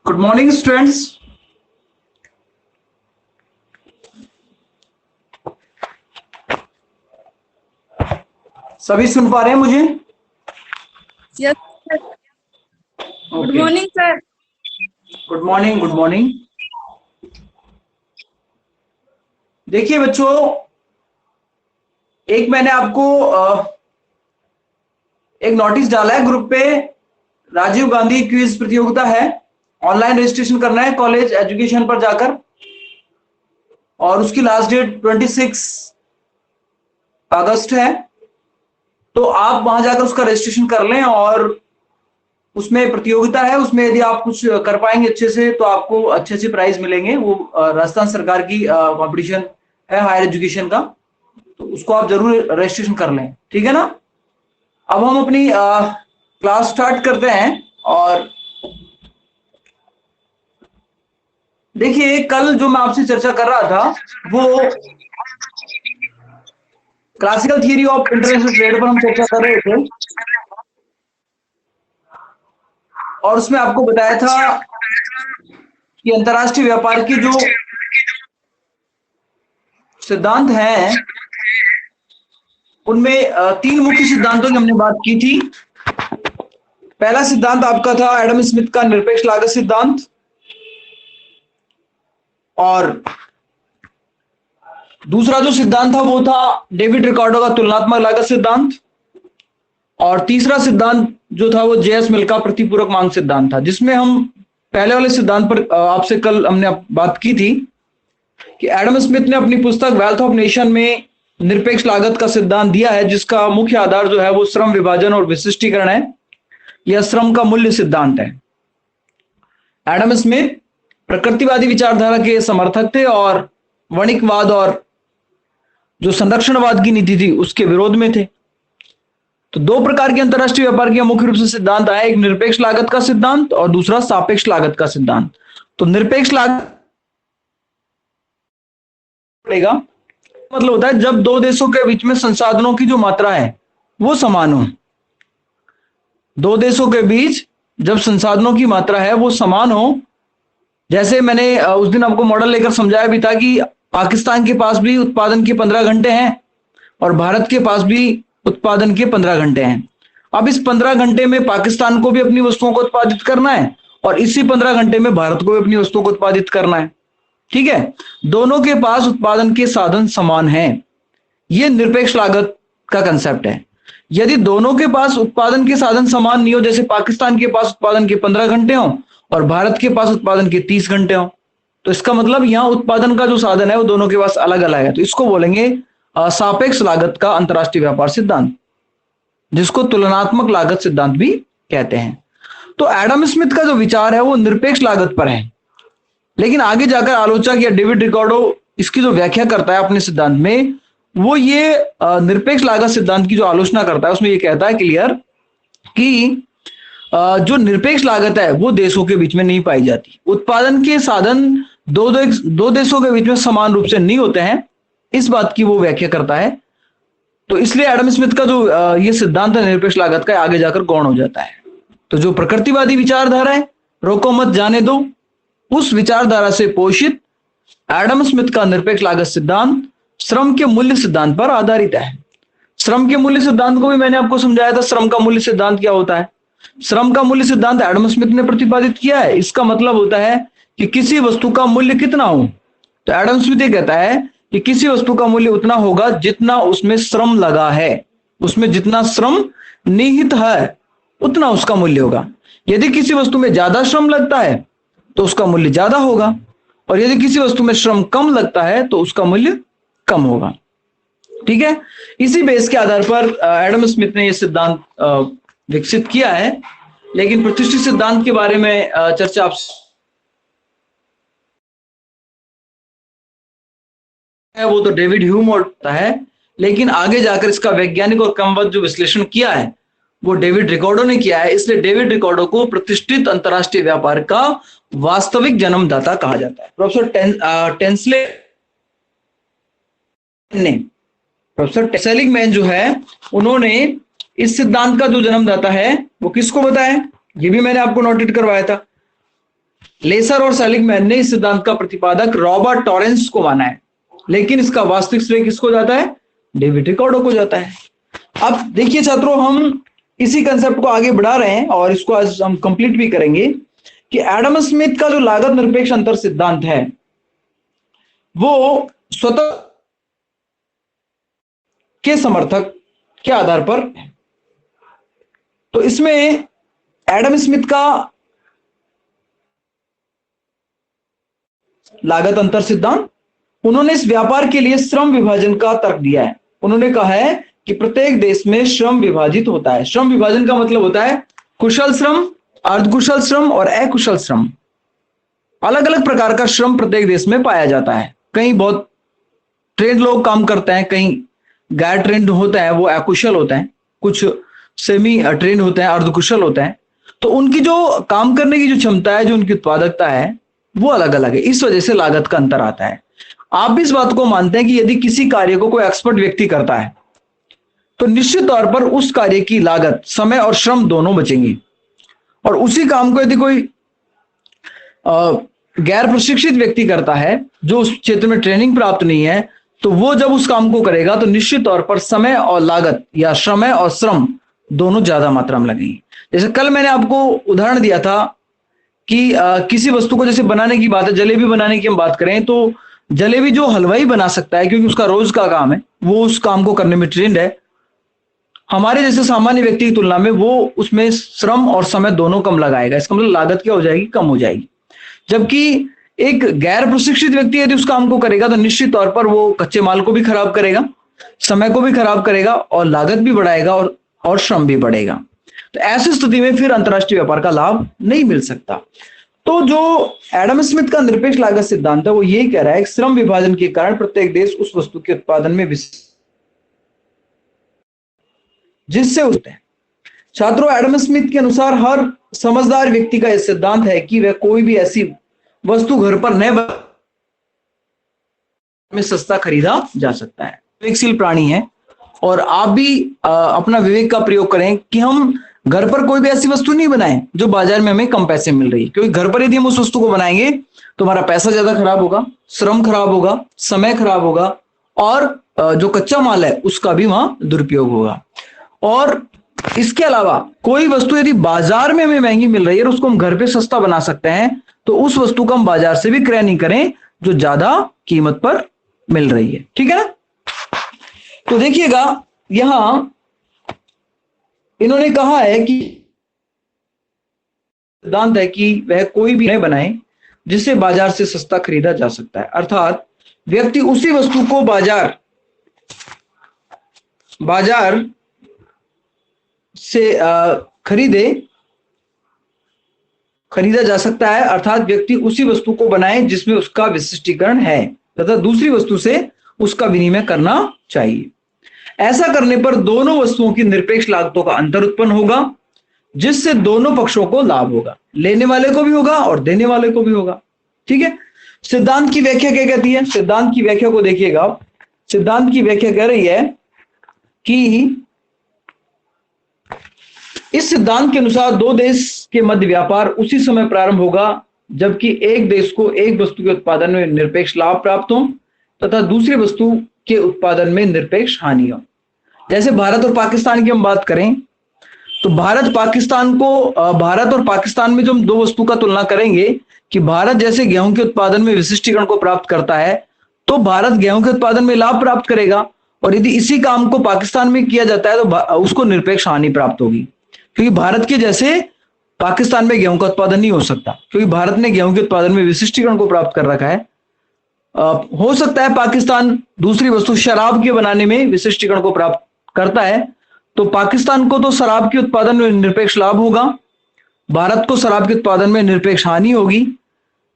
Good morning students. सभी सुन पा रहे हैं मुझे? Yes sir. Good okay, morning sir. Good morning. Good morning. देखिए बच्चों, एक मैंने आपको एक नोटिस डाला है ग्रुप पे। राजीव गांधी क्विज प्रतियोगिता है, ऑनलाइन रजिस्ट्रेशन करना है कॉलेज एजुकेशन पर जाकर, और उसकी लास्ट डेट 26 अगस्त है। तो आप वहां जाकर उसका रजिस्ट्रेशन कर लें, और उसमें प्रतियोगिता है, उसमें यदि आप कुछ कर पाएंगे अच्छे से तो आपको अच्छे अच्छे प्राइज मिलेंगे। वो राजस्थान सरकार की कंपटीशन है हायर एजुकेशन का, तो उसको आप जरूर रजिस्ट्रेशन कर लें, ठीक है ना। अब हम अपनी क्लास स्टार्ट करते हैं। और देखिए, कल जो मैं आपसे चर्चा कर रहा था वो classical theory of international trade पर हम चर्चा कर रहे थे, और उसमें आपको बताया था कि अंतर्राष्ट्रीय व्यापार की जो सिद्धांत हैं उनमें तीन मुख्य सिद्धांतों की हमने बात की थी। पहला सिद्धांत आपका था एडम स्मिथ का निरपेक्ष लागत सिद्धांत, और दूसरा जो सिद्धांत था वो था डेविड रिकार्डो का तुलनात्मक लागत सिद्धांत, और तीसरा सिद्धांत जो था वो जेएस मिल का प्रतिपूरक मांग सिद्धांत था। जिसमें हम पहले वाले सिद्धांत पर आपसे कल हमने बात की थी कि एडम स्मिथ ने अपनी पुस्तक वेल्थ ऑफ नेशन में निरपेक्ष लागत का सिद्धांत दिया है, जिसका मुख्य आधार जो है वो श्रम विभाजन और विशिष्टीकरण है, यह श्रम का मूल्य सिद्धांत है। एडम स्मिथ प्रकृतिवादी विचारधारा के समर्थक थे और वणिकवाद और जो संरक्षणवाद की नीति थी उसके विरोध में थे। तो दो प्रकार के अंतरराष्ट्रीय व्यापार के मुख्य रूप से सिद्धांत आए, एक निरपेक्ष लागत का सिद्धांत और दूसरा सापेक्ष लागत का सिद्धांत। तो निरपेक्ष लागत पड़ेगा मतलब होता है जब दो देशों के बीच में संसाधनों की जो मात्रा है वो समान हो। दो देशों के बीच जब संसाधनों की मात्रा है वो समान हो, जैसे मैंने उस दिन आपको मॉडल लेकर समझाया भी था कि पाकिस्तान के पास भी उत्पादन के 15 घंटे हैं और भारत के पास भी उत्पादन के 15 घंटे हैं। अब इस 15 घंटे में पाकिस्तान को भी अपनी वस्तुओं को उत्पादित करना है और इसी 15 घंटे में भारत को भी अपनी वस्तुओं को उत्पादित करना है, ठीक है। दोनों के पास उत्पादन के साधन समान हैं, यह निरपेक्ष लागत का कंसेप्ट है। यदि दोनों के पास उत्पादन के साधन समान नहीं हो, जैसे पाकिस्तान के पास उत्पादन के 15 घंटे हो और भारत के पास उत्पादन के 30 घंटे हो, तो इसका मतलब यहां उत्पादन का जो साधन है वो दोनों के पास अलग अलग है। तो इसको बोलेंगे सापेक्ष लागत का अंतरराष्ट्रीय व्यापार सिद्धांत, जिसको तुलनात्मक लागत सिद्धांत भी कहते हैं। तो एडम स्मिथ का जो विचार है वो निरपेक्ष लागत पर है, लेकिन आगे जाकर आलोचक या डेविड रिकार्डो इसकी जो व्याख्या करता है अपने सिद्धांत में, वो ये निरपेक्ष लागत सिद्धांत की जो आलोचना करता है उसमें ये कहता है क्लियर कि जो निरपेक्ष लागत है वो देशों के बीच में नहीं पाई जाती। उत्पादन के साधन दो देशों के बीच में समान रूप से नहीं होते हैं, इस बात की वो व्याख्या करता है। तो इसलिए एडम स्मिथ का जो ये सिद्धांत है निरपेक्ष लागत का, आगे जाकर गौण हो जाता है। तो जो प्रकृतिवादी विचारधारा है, रोको मत जाने दो, उस विचारधारा से पोषित एडम स्मिथ का निरपेक्ष लागत सिद्धांत श्रम के मूल्य सिद्धांत पर आधारित है। श्रम के मूल्य सिद्धांत को भी मैंने आपको समझाया था। श्रम का मूल्य सिद्धांत क्या होता है? श्रम का मूल्य सिद्धांत एडम स्मिथ ने प्रतिपादित किया है। इसका मतलब होता है कि किसी वस्तु का मूल्य कितना हो। तो एडम स्मिथ ये कहता है कि किसी वस्तु का मूल्य उतना होगा जितना उसमें श्रम लगा है, उसमें जितना श्रम निहित है उतना उसका मूल्य होगा। यदि किसी वस्तु में ज्यादा श्रम लगता है तो उसका मूल्य ज्यादा होगा, और यदि किसी वस्तु में श्रम कम लगता है तो उसका मूल्य कम होगा, ठीक है। इसी बेस के आधार पर एडम स्मिथ ने यह सिद्धांत विकसित किया है। लेकिन प्रतिष्ठित सिद्धांत के बारे में चर्चा आप वो तो डेविड ह्यूम होता है, लेकिन आगे जाकर इसका वैज्ञानिक और क्रमबद्ध जो विश्लेषण किया है वो डेविड रिकार्डो ने किया है। इसलिए डेविड रिकार्डो को प्रतिष्ठित अंतरराष्ट्रीय व्यापार का वास्तविक जन्मदाता कहा जाता है। प्रोफेसर टेसेलिगमैन जो है उन्होंने इस सिद्धांत का जो जन्मदाता है वो किसको बताया, ये भी मैंने आपको नोटेट करवाया था। लेसर और सेलिगमैन ने इस सिद्धांत का प्रतिपादक रॉबर्ट टॉरेंस को माना है, लेकिन इसका वास्तविक श्रेय किसको जाता है? डेविड रिकार्डो को जाता है। अब देखिए छात्रों, हम इसी कंसेप्ट को आगे बढ़ा रहे हैं और इसको आज हम कंप्लीट भी करेंगे कि एडम स्मिथ का जो लागत निरपेक्ष अंतर सिद्धांत है वो स्वतः के समर्थक के आधार पर है। तो इसमें एडम स्मिथ का लागत अंतर सिद्धांत, उन्होंने इस व्यापार के लिए श्रम विभाजन का तर्क दिया है। उन्होंने कहा है कि प्रत्येक देश में श्रम विभाजित होता है। श्रम विभाजन का मतलब होता है कुशल श्रम, अर्धकुशल श्रम और अकुशल श्रम। अलग अलग प्रकार का श्रम प्रत्येक देश में पाया जाता है। कहीं बहुत ट्रेंड लोग काम करते हैं, कहीं गैर ट्रेंड होते हैं, वो अकुशल होते हैं, कुछ सेमी ट्रेंड होते हैं, अर्धकुशल होते हैं। तो उनकी जो काम करने की जो क्षमता है, जो उनकी उत्पादकता है, वो अलग अलग है। इस वजह से लागत का अंतर आता है। आप भी इस बात को मानते हैं कि यदि किसी कार्य को कोई एक्सपर्ट व्यक्ति करता है तो निश्चित तौर पर उस कार्य की लागत, समय और श्रम दोनों बचेंगी। और उसी काम को यदि कोई गैर प्रशिक्षित व्यक्ति करता है, जो उस क्षेत्र में ट्रेनिंग प्राप्त नहीं है, तो वो जब उस काम को करेगा तो निश्चित तौर पर समय और लागत या समय और श्रम दोनों ज्यादा मात्रा में लगेंगी। जैसे कल मैंने आपको उदाहरण दिया था कि किसी वस्तु को जैसे बनाने की बात है, जलेबी बनाने की हम बात करें तो जलेबी जो हलवाई बना सकता है, क्योंकि उसका रोज का काम है, वो उस काम को करने में ट्रेंड है। हमारे जैसे सामान्य व्यक्ति की तुलना में वो उसमें श्रम और समय दोनों कम लगाएगा। इसका मतलब लागत क्या हो जाएगी? कम हो जाएगी। जबकि एक गैर प्रशिक्षित व्यक्ति यदि उस काम को करेगा तो निश्चित तौर पर वो कच्चे माल को भी खराब करेगा, समय को भी खराब करेगा और लागत भी बढ़ाएगा और श्रम भी बढ़ेगा। तो ऐसी स्थिति में फिर अंतरराष्ट्रीय व्यापार का लाभ नहीं मिल सकता। तो जो एडम स्मिथ का निरपेक्ष लागत सिद्धांत है वो यही कह रहा है कि श्रम विभाजन के कारण प्रत्येक देश उस वस्तु के उत्पादन में जिससे होते हैं। छात्रों, एडम स्मिथ के अनुसार हर समझदार व्यक्ति का यह सिद्धांत है कि वह कोई भी ऐसी वस्तु घर पर न में सस्ता खरीदा जा सकता है। विवेकशील प्राणी है और आप भी अपना विवेक का प्रयोग करें कि हम घर पर कोई भी ऐसी वस्तु नहीं बनाएं जो बाजार में हमें कम पैसे मिल रही है, क्योंकि घर पर यदि हम उस वस्तु को बनाएंगे तो हमारा पैसा ज्यादा खराब होगा, श्रम खराब होगा, समय खराब होगा और जो कच्चा माल है उसका भी वहां दुरुपयोग होगा। और इसके अलावा कोई वस्तु यदि बाजार में हमें महंगी मिल रही है और उसको हम घर पे सस्ता बना सकते हैं तो उस वस्तु को हम बाजार से भी क्रय नहीं करें जो ज्यादा कीमत पर मिल रही है। ठीक है ना? तो देखिएगा, यहां इन्होंने कहा है कि सिद्धांत है कि वह कोई भी नहीं बनाए जिसे बाजार से सस्ता खरीदा जा सकता है। अर्थात व्यक्ति उसी वस्तु को बाजार से खरीदा जा सकता है। अर्थात व्यक्ति उसी वस्तु को बनाए जिसमें उसका विशिष्टीकरण है तथा दूसरी वस्तु से उसका विनिमय करना चाहिए। ऐसा करने पर दोनों वस्तुओं की निरपेक्ष लागतों का अंतर उत्पन्न होगा, जिससे दोनों पक्षों को लाभ होगा, लेने वाले को भी होगा और देने वाले को भी होगा। ठीक है? सिद्धांत की व्याख्या क्या कहती है? सिद्धांत की व्याख्या को देखिएगा आप। सिद्धांत की व्याख्या कह रही है कि इस सिद्धांत के अनुसार दो देश के मध्य व्यापार उसी समय प्रारंभ होगा जबकि एक देश को एक वस्तु के उत्पादन में निरपेक्ष लाभ प्राप्त हो तथा दूसरी वस्तु के उत्पादन में निरपेक्ष हानि हो। जैसे भारत और पाकिस्तान की हम बात करें तो भारत और पाकिस्तान में जो हम दो वस्तु का तुलना करेंगे कि भारत जैसे गेहूं के उत्पादन में विशिष्टीकरण को प्राप्त करता है तो भारत गेहूं के उत्पादन में लाभ प्राप्त करेगा, और यदि इसी काम को पाकिस्तान में किया जाता है तो उसको निरपेक्ष हानि प्राप्त होगी, क्योंकि भारत के जैसे पाकिस्तान में गेहूं का उत्पादन नहीं हो सकता, क्योंकि भारत ने गेहूं के उत्पादन में विशिष्टीकरण को प्राप्त कर रखा है। हो सकता है पाकिस्तान दूसरी वस्तु शराब के बनाने में विशिष्टीकरण को प्राप्त करता है, तो पाकिस्तान को तो शराब के उत्पादन में निरपेक्ष लाभ होगा, भारत को शराब के उत्पादन में निरपेक्ष हानि होगी।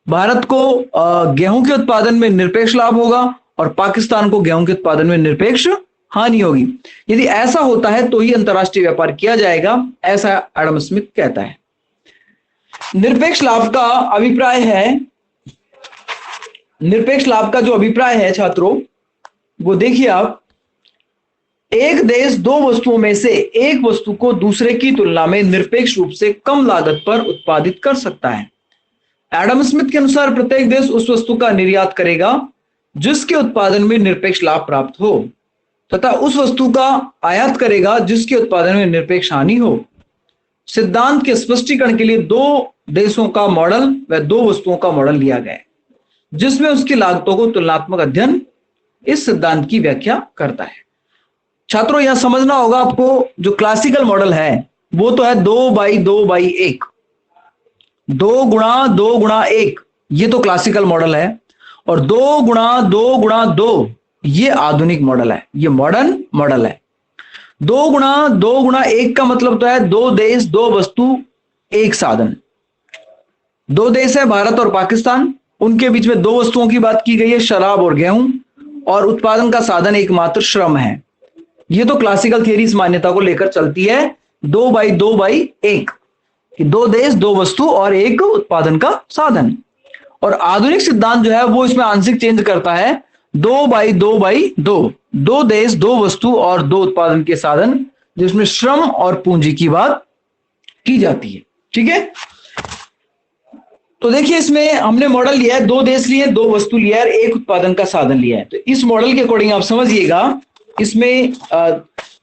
भारत को गेहूं के उत्पादन में निरपेक्ष लाभ होगा और पाकिस्तान को गेहूं के उत्पादन में निरपेक्ष हानि होगी। यदि ऐसा होता है तो ही अंतरराष्ट्रीय व्यापार किया जाएगा, ऐसा एडम स्मिथ कहता है। निरपेक्ष लाभ का जो अभिप्राय है छात्रों, वो देखिए आप, एक देश दो वस्तुओं में से एक वस्तु को दूसरे की तुलना में निरपेक्ष रूप से कम लागत पर उत्पादित कर सकता है एडम स्मिथ के अनुसार प्रत्येक देश उस वस्तु का निर्यात करेगा जिसके उत्पादन में निरपेक्ष लाभ प्राप्त हो, तथा उस वस्तु का आयात करेगा जिसके उत्पादन में निरपेक्ष हानि हो। सिद्धांत के स्पष्टीकरण के लिए दो देशों का मॉडल व दो वस्तुओं का मॉडल लिया गया है, जिसमें उसकी लागतों को तुलनात्मक अध्ययन इस सिद्धांत की व्याख्या करता है। छात्रों, यह समझना होगा आपको, जो क्लासिकल मॉडल है वो तो है 2/2/1, 2 × 2 × 1, ये तो क्लासिकल मॉडल है। और 2 × 2 × 2 ये आधुनिक मॉडल है, ये मॉडर्न मॉडल है। 2 × 2 × 1 का मतलब तो है दो देश दो वस्तु एक साधन। दो देश है भारत और पाकिस्तान, उनके बीच में दो वस्तुओं की बात की गई है, शराब और गेहूं, और उत्पादन का साधन एकमात्र श्रम है। ये तो क्लासिकल थियरी इस मान्यता को लेकर चलती है 2/2/1 कि दो देश दो वस्तु और एक उत्पादन का साधन। और आधुनिक सिद्धांत जो है वो इसमें आंशिक चेंज करता है 2/2/2, दो देश दो वस्तु और दो उत्पादन के साधन, जिसमें श्रम और पूंजी की बात की जाती है। ठीक है, तो देखिए इसमें हमने मॉडल लिया है, दो देश लिए, दो वस्तु लिया है, एक उत्पादन का साधन लिया है। तो इस मॉडल के अकॉर्डिंग आप समझिएगा, इसमें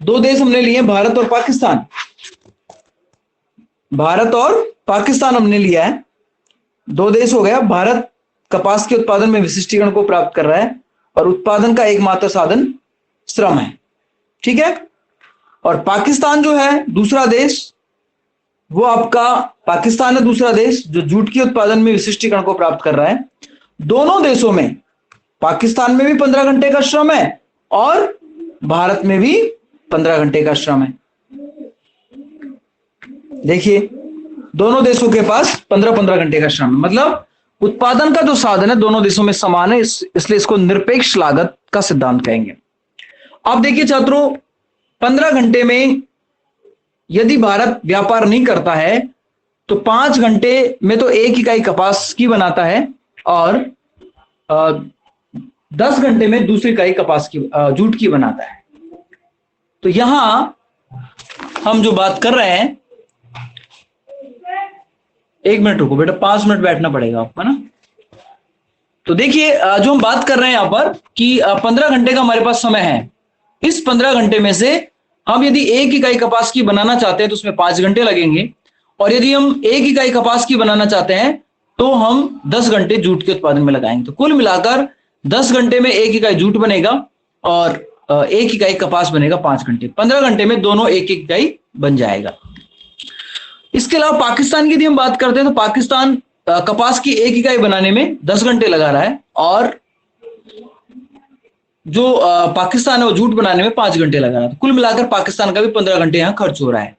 दो देश हमने लिए, भारत और पाकिस्तान। भारत और पाकिस्तान हमने लिया है, दो देश हो गया। भारत कपास के उत्पादन में विशिष्टीकरण को प्राप्त कर रहा है और उत्पादन का एकमात्र साधन श्रम है। ठीक है, और पाकिस्तान जो है दूसरा देश, वो आपका पाकिस्तान है दूसरा देश जो जूट के उत्पादन में विशिष्टीकरण को प्राप्त कर रहा है। दोनों देशों में, पाकिस्तान में भी 15 घंटे का श्रम है और भारत में भी 15 घंटे का श्रम है। देखिए दोनों देशों के पास 15-15 घंटे का श्रम है, मतलब उत्पादन का जो साधन है दोनों देशों में समान है, इसलिए इसको निरपेक्ष लागत का सिद्धांत कहेंगे। आप देखिए छात्रों, 15 घंटे में यदि भारत व्यापार नहीं करता है तो 5 घंटे में तो एक इकाई कपास की बनाता है और 10 घंटे में दूसरी इकाई कपास की जूट की बनाता है। तो यहां हम जो बात कर रहे हैं, 1 मिनट रुको बेटा, 5 मिनट बैठना पड़ेगा आपको ना। तो देखिए जो हम बात कर रहे हैं यहां पर कि 15 घंटे का हमारे पास समय है। इस 15 घंटे में से हम यदि एक इकाई कपास की बनाना चाहते हैं तो उसमें 5 घंटे लगेंगे, और यदि हम एक इकाई कपास की बनाना चाहते हैं तो हम 10 घंटे जूट के उत्पादन में लगाएंगे। तो कुल मिलाकर 10 घंटे में एक इकाई जूट बनेगा और एक इकाई कपास बनेगा 5 घंटे। 15 घंटे में दोनों एक एक इकाई बन जाएगा। इसके अलावा पाकिस्तान की यदि हम बात करते हैं तो पाकिस्तान कपास की एक इकाई बनाने में 10 घंटे लगा रहा है और जो पाकिस्तान है वो जूट बनाने में 5 घंटे लगा रहा है। तो कुल मिलाकर पाकिस्तान का भी 15 घंटे यहां खर्च हो रहा है।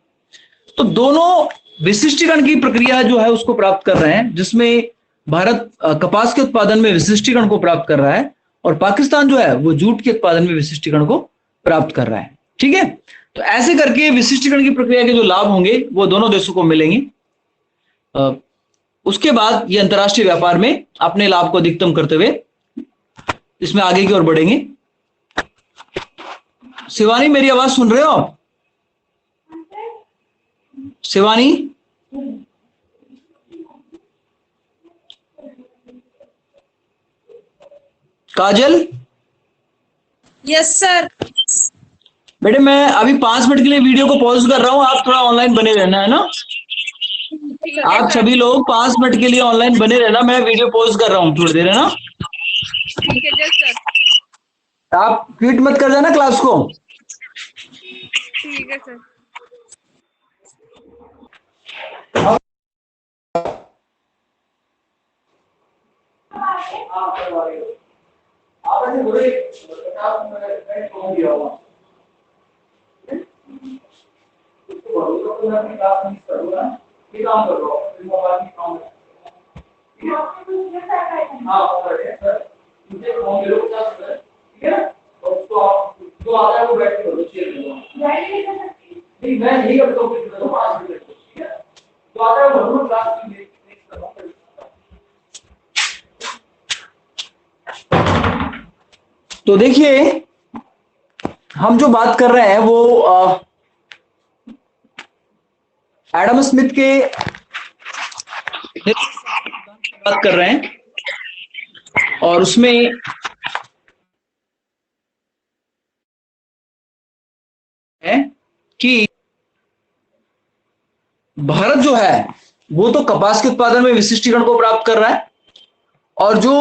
तो दोनों विशिष्टीकरण की प्रक्रिया जो है उसको प्राप्त कर रहे हैं, जिसमें भारत कपास के उत्पादन में विशिष्टीकरण को प्राप्त कर रहा है और पाकिस्तान जो है वो जूट के उत्पादन में विशिष्टीकरण को प्राप्त कर रहा है। ठीक है, तो ऐसे करके विशिष्टीकरण की प्रक्रिया के जो लाभ होंगे वो दोनों देशों को मिलेंगे। उसके बाद ये अंतर्राष्ट्रीय व्यापार में अपने लाभ को अधिकतम करते हुए इसमें आगे की ओर बढ़ेंगे। शिवानी, मेरी आवाज सुन रहे हो आप? शिवानी, काजल, यस सर। बेटे मैं अभी 5 मिनट के लिए वीडियो को पॉज कर रहा हूं, आप थोड़ा ऑनलाइन बने रहना है ना। आप सभी लोग 5 मिनट के लिए ऑनलाइन बने रहना, मैं वीडियो पॉज कर रहा हूं थोड़ी देर, है ना। ठीक है यस सर। आप क्विट मत कर देना क्लास को। ठीक है सर। तो देखिए हम जो बात कर रहे हैं वो एडम स्मिथ के बात कर रहे हैं और उसमें है कि भारत जो है वो तो कपास के उत्पादन में विशिष्टीकरण को प्राप्त कर रहा है और जो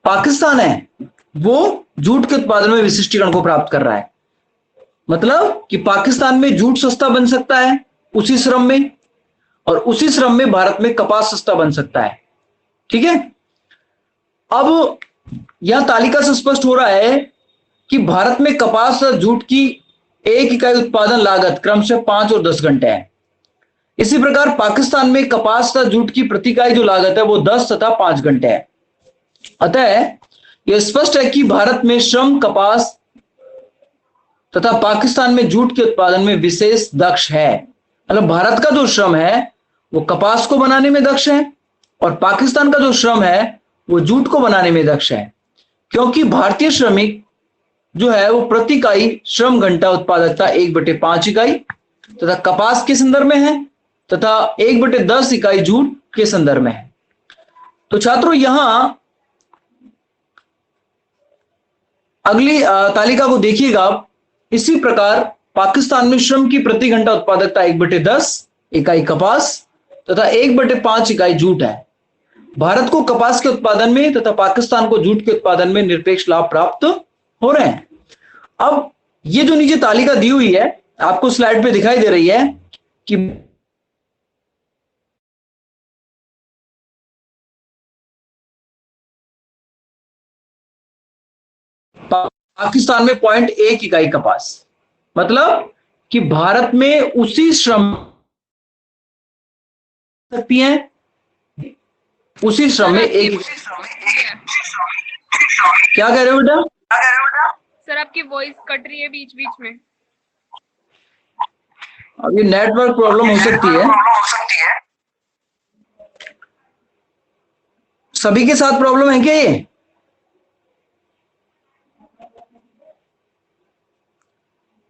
पाकिस्तान है वो जूट के उत्पादन में विशिष्टीकरण को प्राप्त कर रहा है। मतलब कि पाकिस्तान में जूट सस्ता बन सकता है उसी श्रम में, और उसी श्रम में भारत में कपास सस्ता बन सकता है। ठीक है, अब यह तालिका से स्पष्ट हो रहा है कि भारत में कपास और जूट की एक इकाई उत्पादन लागत क्रमशः 5 और 10 घंटे है। इसी प्रकार पाकिस्तान में कपास तथा जूट की प्रति इकाई जो लागत है वो 10 तथा 5 घंटे है। अतः यह स्पष्ट है कि भारत में श्रम कपास तथा पाकिस्तान में जूट के उत्पादन में विशेष दक्ष है। मतलब भारत का जो श्रम है वो कपास को बनाने में दक्ष है और पाकिस्तान का जो श्रम है वो जूट को बनाने में दक्ष है, क्योंकि भारतीय श्रमिक जो है वो प्रति इकाई श्रम घंटा उत्पादकता 1/5 इकाई तथा कपास के संदर्भ में है तथा 1/10 इकाई जूट के संदर्भ में है। तो छात्रों यहां अगली तालिका को देखिएगा। इसी प्रकार पाकिस्तान में श्रम की प्रति घंटा उत्पादकता 1/10 इकाई कपास तथा 1/5 इकाई जूट है। भारत को कपास के उत्पादन में तथा पाकिस्तान को जूट के उत्पादन में निरपेक्ष लाभ प्राप्त हो रहे हैं। अब ये जो नीचे तालिका दी हुई है आपको स्लाइड पे दिखाई दे रही है कि पाकिस्तान में 0.1 इकाई कपास, मतलब कि भारत में उसी श्रम सकती है उसी श्रम में एक। क्या कह रहे हो बेटा? सर आपकी वॉइस कट रही है बीच बीच में। अभी नेटवर्क प्रॉब्लम हो सकती है, सभी के साथ प्रॉब्लम है क्या ये?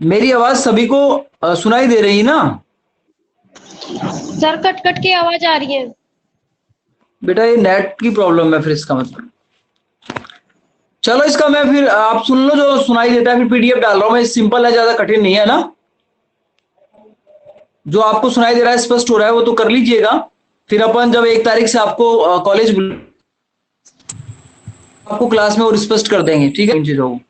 मेरी आवाज सभी को सुनाई दे रही ना? सर कट कट के आवाज आ रही है। बेटा ये नेट की प्रॉब्लम है फिर, इसका मतलब चलो इसका मैं फिर आप सुन लो जो सुनाई देता है, फिर पीडीएफ डाल रहा हूं मैं। सिंपल है, ज्यादा कठिन नहीं है ना। जो आपको सुनाई दे रहा है स्पष्ट हो रहा है वो तो कर लीजिएगा। फिर अपन जब 1 तारीख से आपको कॉलेज आपको क्लास में और स्पष्ट कर देंगे। ठीक है इन चीजों को।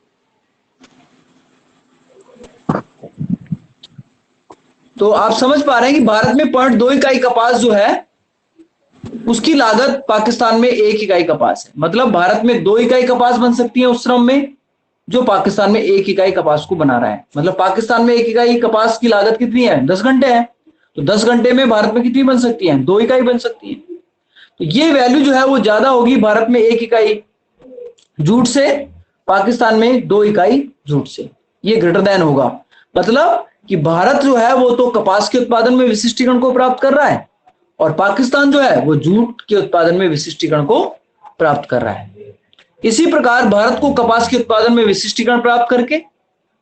तो आप समझ पा रहे हैं कि भारत में 0.2 इकाई कपास जो है उसकी लागत पाकिस्तान में 1 इकाई कपास है। मतलब भारत में 2 इकाई कपास बन सकती है उस श्रम में जो पाकिस्तान में 1 इकाई कपास को बना रहा है। मतलब पाकिस्तान में 1 इकाई कपास की लागत कितनी है? 10 घंटे है। तो 10 घंटे में भारत में कितनी बन सकती है? 2 इकाई बन सकती है। तो ये वैल्यू जो है वो ज्यादा होगी भारत में 1 इकाई जूट से, पाकिस्तान में 2 इकाई जूट से। ये ग्रेटर देन होगा। मतलब कि भारत जो है वो तो कपास के उत्पादन में विशिष्टीकरण को प्राप्त कर रहा है और पाकिस्तान जो है वो जूट के उत्पादन में विशिष्टीकरण को प्राप्त कर रहा है। इसी प्रकार भारत को कपास के उत्पादन में विशिष्टीकरण प्राप्त करके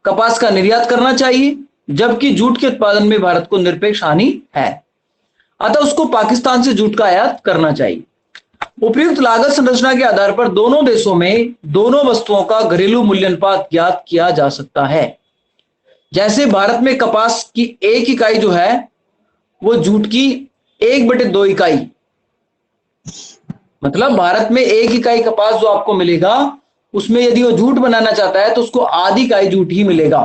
कपास का निर्यात करना चाहिए, जबकि जूट के उत्पादन में भारत को निरपेक्ष हानि है। अतः उसको पाकिस्तान से जूट का आयात करना चाहिए। उपयुक्त लागत संरचना के आधार पर दोनों देशों में दोनों वस्तुओं का घरेलू मूल्य अनुपात ज्ञात किया जा सकता है। जैसे भारत में कपास की 1 इकाई जो है वो जूट की 1/2 इकाई, मतलब भारत में 1 इकाई कपास जो आपको मिलेगा उसमें यदि वो जूट बनाना चाहता है तो उसको आधी इकाई जूट ही मिलेगा।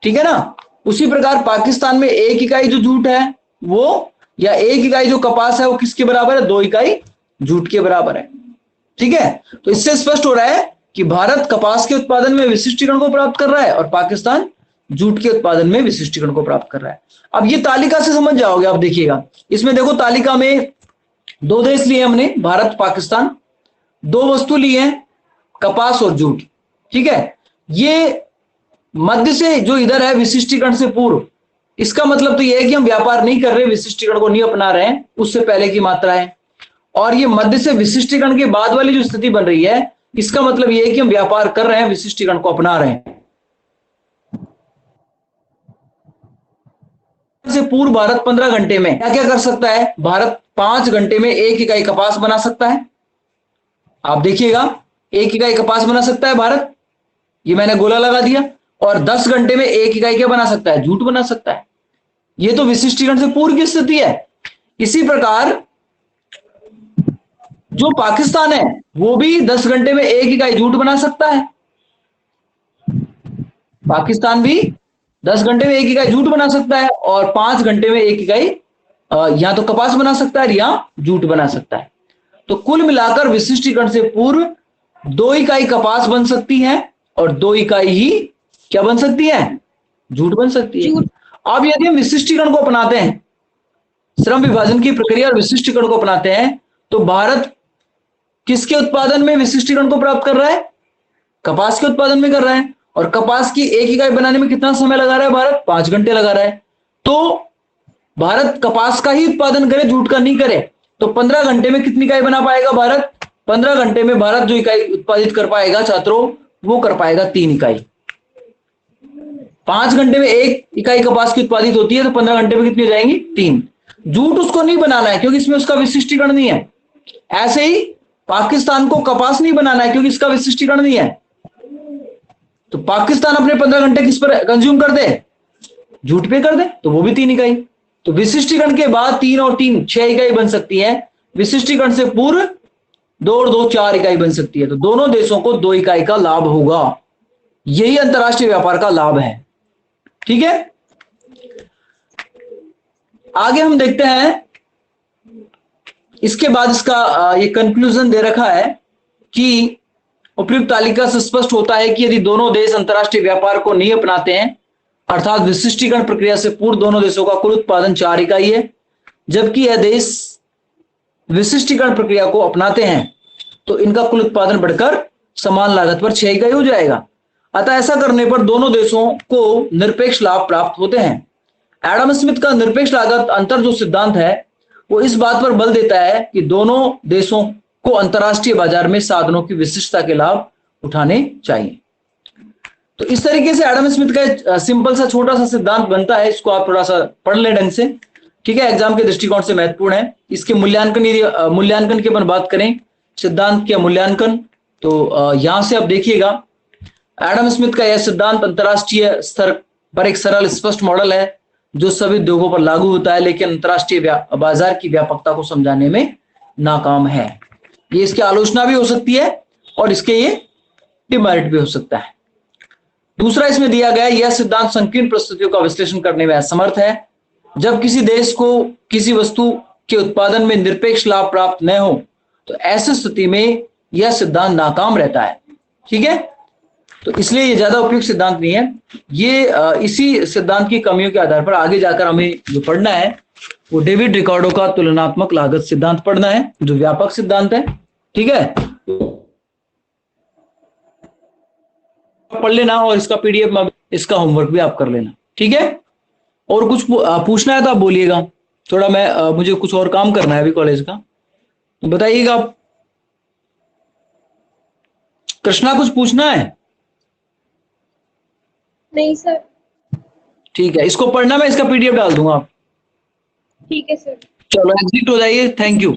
ठीक है ना। उसी प्रकार पाकिस्तान में 1 इकाई जो जूट है वो, या 1 इकाई जो कपास है वो किसके बराबर है? 2 इकाई जूट के बराबर है। ठीक है। तो इससे स्पष्ट हो रहा है कि भारत कपास के उत्पादन में विशिष्टीकरण को प्राप्त कर रहा है और पाकिस्तान जूट के उत्पादन में विशिष्टीकरण को प्राप्त कर रहा है। अब ये तालिका से समझ जाओगे आप। देखिएगा इसमें देखो तालिका में 2 देश लिए हमने, भारत पाकिस्तान। 2 वस्तु ली है, कपास और जूट। ठीक है। ये मध्य से जो इधर है विशिष्टीकरण से पूर्व, इसका मतलब तो यह है कि हम व्यापार नहीं कर रहे, विशिष्टीकरण को नहीं अपना रहे हैं, उससे पहले की मात्रा है। और ये मध्य से विशिष्टीकरण के बाद वाली जो स्थिति बन रही है, इसका मतलब यह है कि हम व्यापार कर रहे हैं, विशिष्टीकरण को अपना रहे हैं। से पूर्व भारत 15 घंटे में क्या क्या कर सकता है? भारत 5 घंटे में 1 इकाई कपास बना सकता है। आप देखिएगा, 1 इकाई कपास बना सकता है भारत, ये मैंने गोला लगा दिया। और 10 घंटे में 1 इकाई क्या बना सकता है? जूट बना सकता है। ये तो विशिष्टीकरण से पूर्व की स्थिति है। इसी प्रकार जो पाकिस्तान है वो भी 10 घंटे में 1 इकाई जूट बना सकता है। पाकिस्तान भी 10 घंटे में 1 इकाई जूट बना सकता है और 5 घंटे में 1 इकाई या तो कपास बना सकता है या जूट बना सकता है। तो कुल मिलाकर विशिष्टीकरण से पूर्व 2 इकाई कपास बन सकती है और 2 इकाई ही क्या बन सकती है? जूट बन सकती है। अब यदि हम विशिष्टीकरण को अपनाते हैं, श्रम विभाजन की प्रक्रिया और विशिष्टीकरण को अपनाते हैं, तो भारत किसके उत्पादन में विशिष्टीकरण को प्राप्त कर रहा है? कपास के उत्पादन में कर रहा है। और कपास की 1 इकाई बनाने में कितना समय लगा रहा है भारत? 5 घंटे लगा रहा है। तो भारत कपास का ही उत्पादन करे, जूट का नहीं करे, तो 15 घंटे में कितनी इकाई बना पाएगा भारत? 15 घंटे में भारत जो इकाई उत्पादित कर पाएगा छात्रों, वो कर पाएगा 3 इकाई। 5 घंटे में 1 इकाई कपास की उत्पादित होती है, तो 15 घंटे में कितनी हो जाएंगी? 3। जूट उसको नहीं बनाना है क्योंकि इसमें उसका विशिष्टीकरण नहीं है। ऐसे ही पाकिस्तान को कपास नहीं बनाना है क्योंकि इसका विशिष्टीकरण नहीं है। तो पाकिस्तान अपने 15 घंटे किस पर कंज्यूम कर दे? जूट पे कर दे, तो वो भी 3 इकाई। तो विशिष्टीकरण के बाद 3 और 3 6 इकाई बन सकती है। विशिष्टीकरण से पूर्व 2 और 2 4 इकाई बन सकती है। तो दोनों देशों को 2 इकाई का लाभ होगा। यही अंतरराष्ट्रीय व्यापार का लाभ है। ठीक है, आगे हम देखते हैं। इसके बाद इसका ये कंक्लूजन दे रखा है कि उपयुक्त तालिका से स्पष्ट होता है कि यदि दोनों देश अंतरराष्ट्रीय व्यापार को नहीं अपनाते हैं, अर्थात विशिष्टीकरण प्रक्रिया से पूर्व दोनों देशों का कुल उत्पादन 4 इकाई है, जबकि यह देश विशिष्टीकरण प्रक्रिया को अपनाते हैं तो इनका कुल उत्पादन बढ़कर समान लागत पर 6 इकाई हो जाएगा। अतः ऐसा करने पर दोनों देशों को निरपेक्ष लाभ प्राप्त होते हैं। एडम स्मिथ का निरपेक्ष लागत अंतर जो सिद्धांत है वो इस बात पर बल देता है कि दोनों देशों को अंतरराष्ट्रीय बाजार में साधनों की विशिष्टता के लाभ उठाने चाहिए। तो इस तरीके से एडम स्मिथ का एक सिंपल सा छोटा सा सिद्धांत बनता है। इसको आप थोड़ा सा पढ़ लें ढंग से, ठीक है, एग्जाम के दृष्टिकोण से महत्वपूर्ण है। इसके मूल्यांकन, यदि मूल्यांकन की अपन बात करें, सिद्धांत के मूल्यांकन, तो यहां से आप देखिएगा एडम स्मिथ का यह सिद्धांत अंतरराष्ट्रीय स्तर पर एक सरल स्पष्ट मॉडल है जो सभी उद्योगों पर लागू होता है, लेकिन अंतरराष्ट्रीय बाजार की व्यापकता को समझाने में नाकाम है। ये इसकी आलोचना भी हो सकती है और इसके ये डिमेरिट भी हो सकता है। दूसरा इसमें दिया गया, यह सिद्धांत संकीर्ण परिस्थितियों का विश्लेषण करने में असमर्थ है। जब किसी देश को किसी वस्तु के उत्पादन में निरपेक्ष लाभ प्राप्त न हो तो ऐसी स्थिति में यह सिद्धांत नाकाम रहता है। ठीक है, तो इसलिए ये ज्यादा उपयुक्त सिद्धांत नहीं है। ये इसी सिद्धांत की कमियों के आधार पर आगे जाकर हमें जो पढ़ना है वो डेविड रिकार्डो का तुलनात्मक लागत सिद्धांत पढ़ना है, जो व्यापक सिद्धांत है। ठीक है, पढ़ लेना और इसका पीडीएफ में इसका होमवर्क भी आप कर लेना। ठीक है, और कुछ पूछना है तो आप बोलिएगा। थोड़ा मुझे कुछ और काम करना है अभी कॉलेज का, तो बताइएगा आप। कृष्णा, कुछ पूछना है? नहीं सर। ठीक है, इसको पढ़ना, मैं इसका पीडीएफ डाल दूंगा आप। ठीक है सर। चलो एग्जिट हो जाइए। Thank you.